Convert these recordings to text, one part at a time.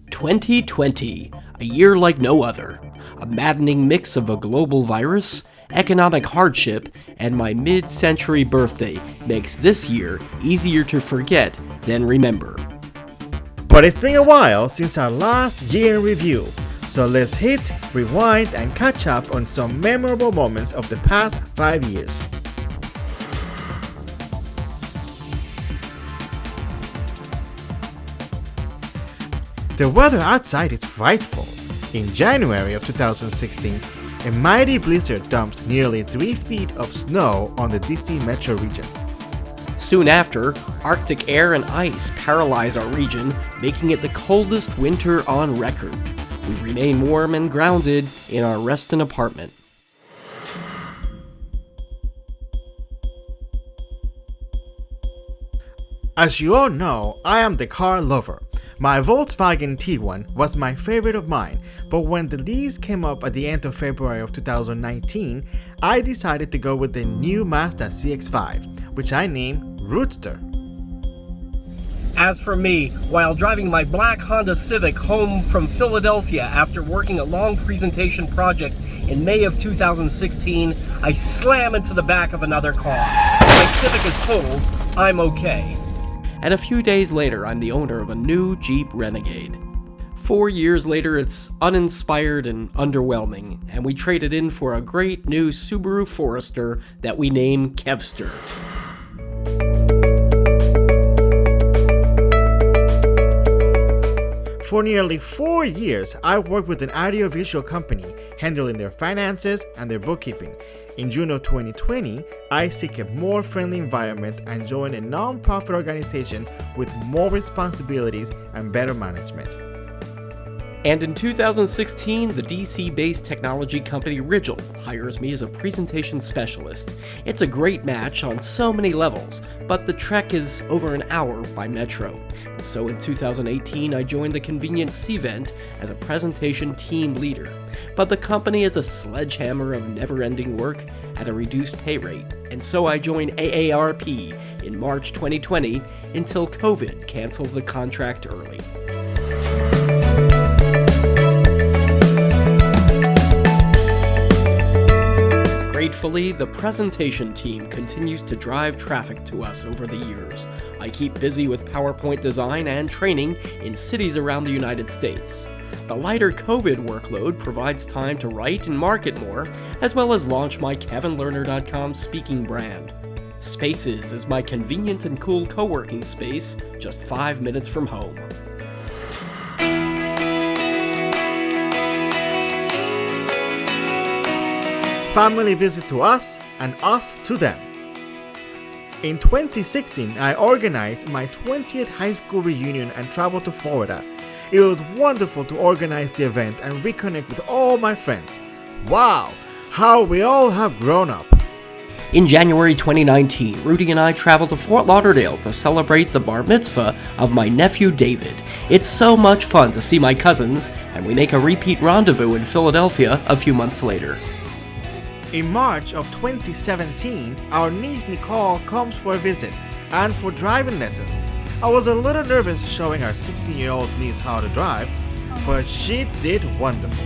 2020, a year like no other. A maddening mix of a global virus, economic hardship, and my mid-century birthday makes this year easier to forget than remember. But it's been a while since our last year in review, so let's hit, rewind, and catch up on some memorable moments of the past 5 years. The weather outside is frightful. In January of 2016, a mighty blizzard dumped nearly 3 feet of snow on the DC metro region. Soon after, Arctic air and ice paralyze our region, making it the coldest winter on record. We remain warm and grounded in our Reston apartment. As you all know, I am the car lover. My Volkswagen Tiguan was my favorite of mine, but when the lease came up at the end of February of 2019, I decided to go with the new Mazda CX-5, which I named Roadster. As for me, while driving my black Honda Civic home from Philadelphia after working a long presentation project in May of 2016, I slam into the back of another car. My Civic is totaled, I'm okay. And a few days later, I'm the owner of a new Jeep Renegade. 4 years later, it's uninspired and underwhelming, and we traded in for a great new Subaru Forester that we name Kevster. For nearly 4 years, I worked with an audiovisual company, handling their finances and their bookkeeping. In June of 2020, I seek a more friendly environment and joined a non-profit organization with more responsibilities and better management. And in 2016, the DC-based technology company Flügel hires me as a presentation specialist. It's a great match on so many levels, but the trek is over an hour by metro. And so in 2018, I joined the convenient Cvent as a presentation team leader. But the company is a sledgehammer of never-ending work at a reduced pay rate, and so I joined AARP in March 2020 until COVID cancels the contract early. Gratefully, the presentation team continues to drive traffic to us over the years. I keep busy with PowerPoint design and training in cities around the United States. The lighter COVID workload provides time to write and market more, as well as launch my KevinLerner.com speaking brand. Spaces is my convenient and cool co-working space just 5 minutes from home. Family visit to us and us to them. In 2016, I organized my 20th high school reunion and traveled to Florida. It was wonderful to organize the event and reconnect with all my friends. Wow, how we all have grown up. In January 2019, Rudy and I traveled to Fort Lauderdale to celebrate the bar mitzvah of my nephew David. It's so much fun to see my cousins, and we make a repeat rendezvous in Philadelphia a few months later. In March of 2017, our niece Nicole comes for a visit and for driving lessons. I was a little nervous showing our 16-year-old niece how to drive, but she did wonderful.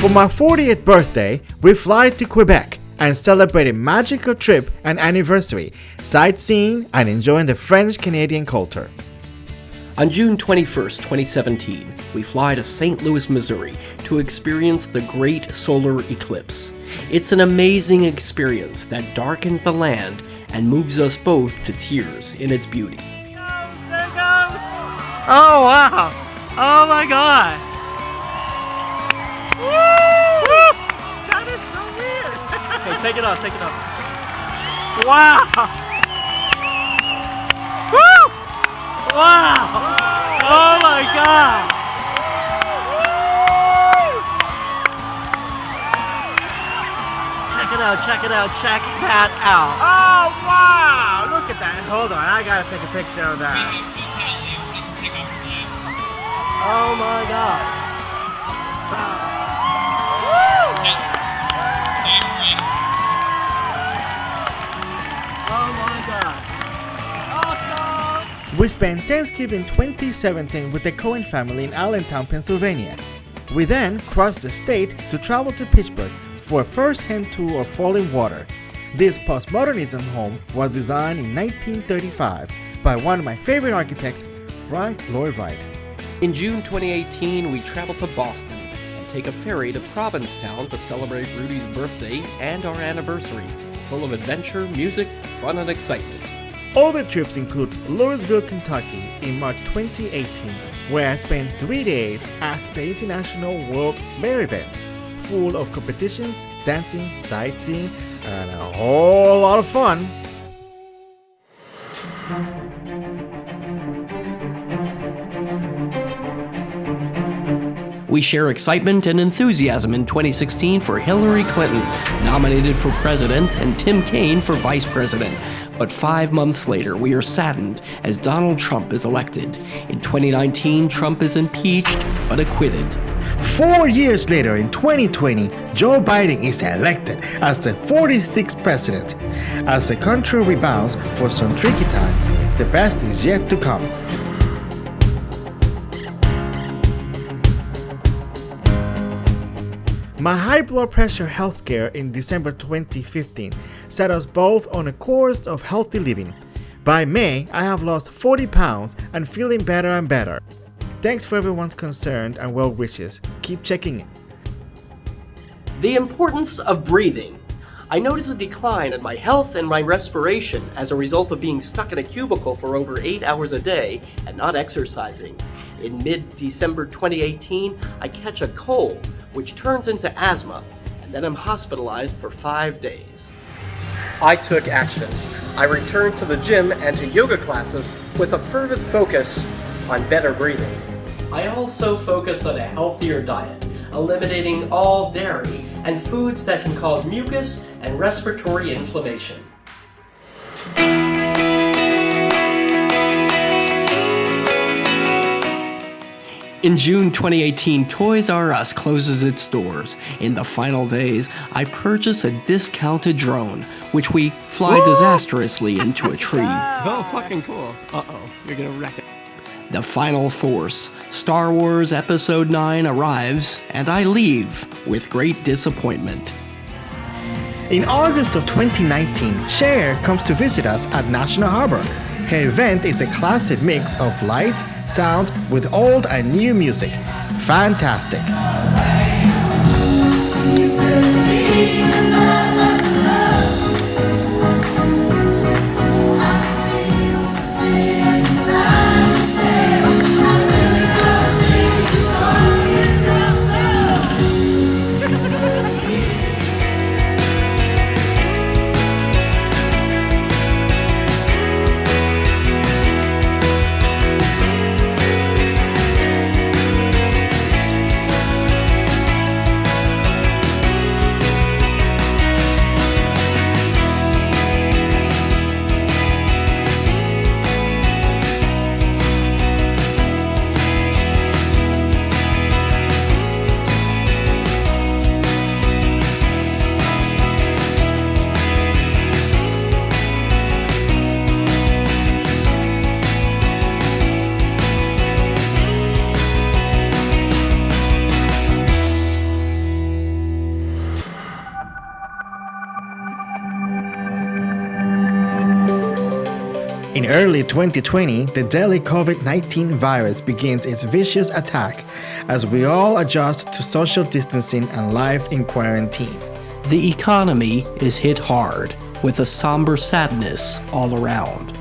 For my 40th birthday, we fly to Quebec and celebrate a magical trip and anniversary, sightseeing and enjoying the French-Canadian culture. On June 21st, 2017, we fly to St. Louis, Missouri to experience the Great Solar Eclipse. It's an amazing experience that darkens the land and moves us both to tears in its beauty. There it goes! Oh wow! Oh my god! Woo! That is so weird! Okay, take it off, take it off. Wow! Woo! Wow! Oh my god! Check it out, check it out, check that out. Oh wow! Look at that. Hold on, I gotta take a picture of that. Oh my god. Oh my god. Awesome! We spent Thanksgiving 2017 with the Cohen family in Allentown, Pennsylvania. We then crossed the state to travel to Pittsburgh for a first-hand tour of Falling Water. This postmodernism home was designed in 1935 by one of my favorite architects, Frank Lloyd Wright. In June 2018, we travel to Boston and take a ferry to Provincetown to celebrate Rudy's birthday and our anniversary, full of adventure, music, fun, and excitement. Other trips include Louisville, Kentucky in March 2018, where I spent 3 days at the International World Bear event, full of competitions, dancing, sightseeing, and a whole lot of fun. We share excitement and enthusiasm in 2016 for Hillary Clinton, nominated for president, and Tim Kaine for vice president. But 5 months later, we are saddened as Donald Trump is elected. In 2019, Trump is impeached but acquitted. 4 years later, in 2020, Joe Biden is elected as the 46th president. As the country rebounds for some tricky times, the best is yet to come. My high blood pressure health scare in December 2015 set us both on a course of healthy living. By May, I have lost 40 pounds and feeling better and better. Thanks for everyone's concern and well wishes. Keep checking in. The importance of breathing. I noticed a decline in my health and my respiration as a result of being stuck in a cubicle for over 8 hours a day and not exercising. In mid-December 2018, I catch a cold, which turns into asthma, and then I'm hospitalized for 5 days. I took action. I returned to the gym and to yoga classes with a fervent focus on better breathing. I also focused on a healthier diet, eliminating all dairy and foods that can cause mucus and respiratory inflammation. In June 2018, Toys R Us closes its doors. In the final days, I purchase a discounted drone, which we fly disastrously into a tree. Oh, fucking cool. Uh-oh, you're gonna wreck it. The final force, Star Wars Episode 9, arrives, and I leave with great disappointment. In August of 2019, Cher comes to visit us at National Harbor. Her event is a classic mix of lights, sound with old and new music. Fantastic. In early 2020, the deadly COVID-19 virus begins its vicious attack as we all adjust to social distancing and life in quarantine. The economy is hit hard, with a somber sadness all around.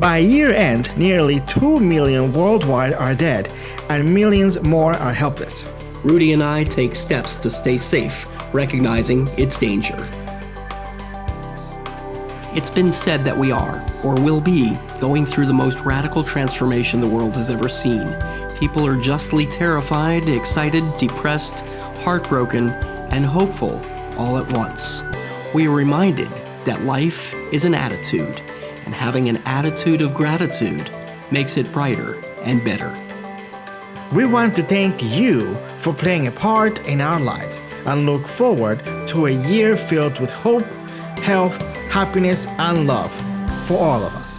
By year end, nearly 2 million worldwide are dead, and millions more are helpless. Rudy and I take steps to stay safe, recognizing its danger. It's been said that we are, or will be, going through the most radical transformation the world has ever seen. People are justly terrified, excited, depressed, heartbroken, and hopeful all at once. We are reminded that life is an attitude, and having an attitude of gratitude makes it brighter and better. We want to thank you for playing a part in our lives and look forward to a year filled with hope, health, happiness, and love for all of us.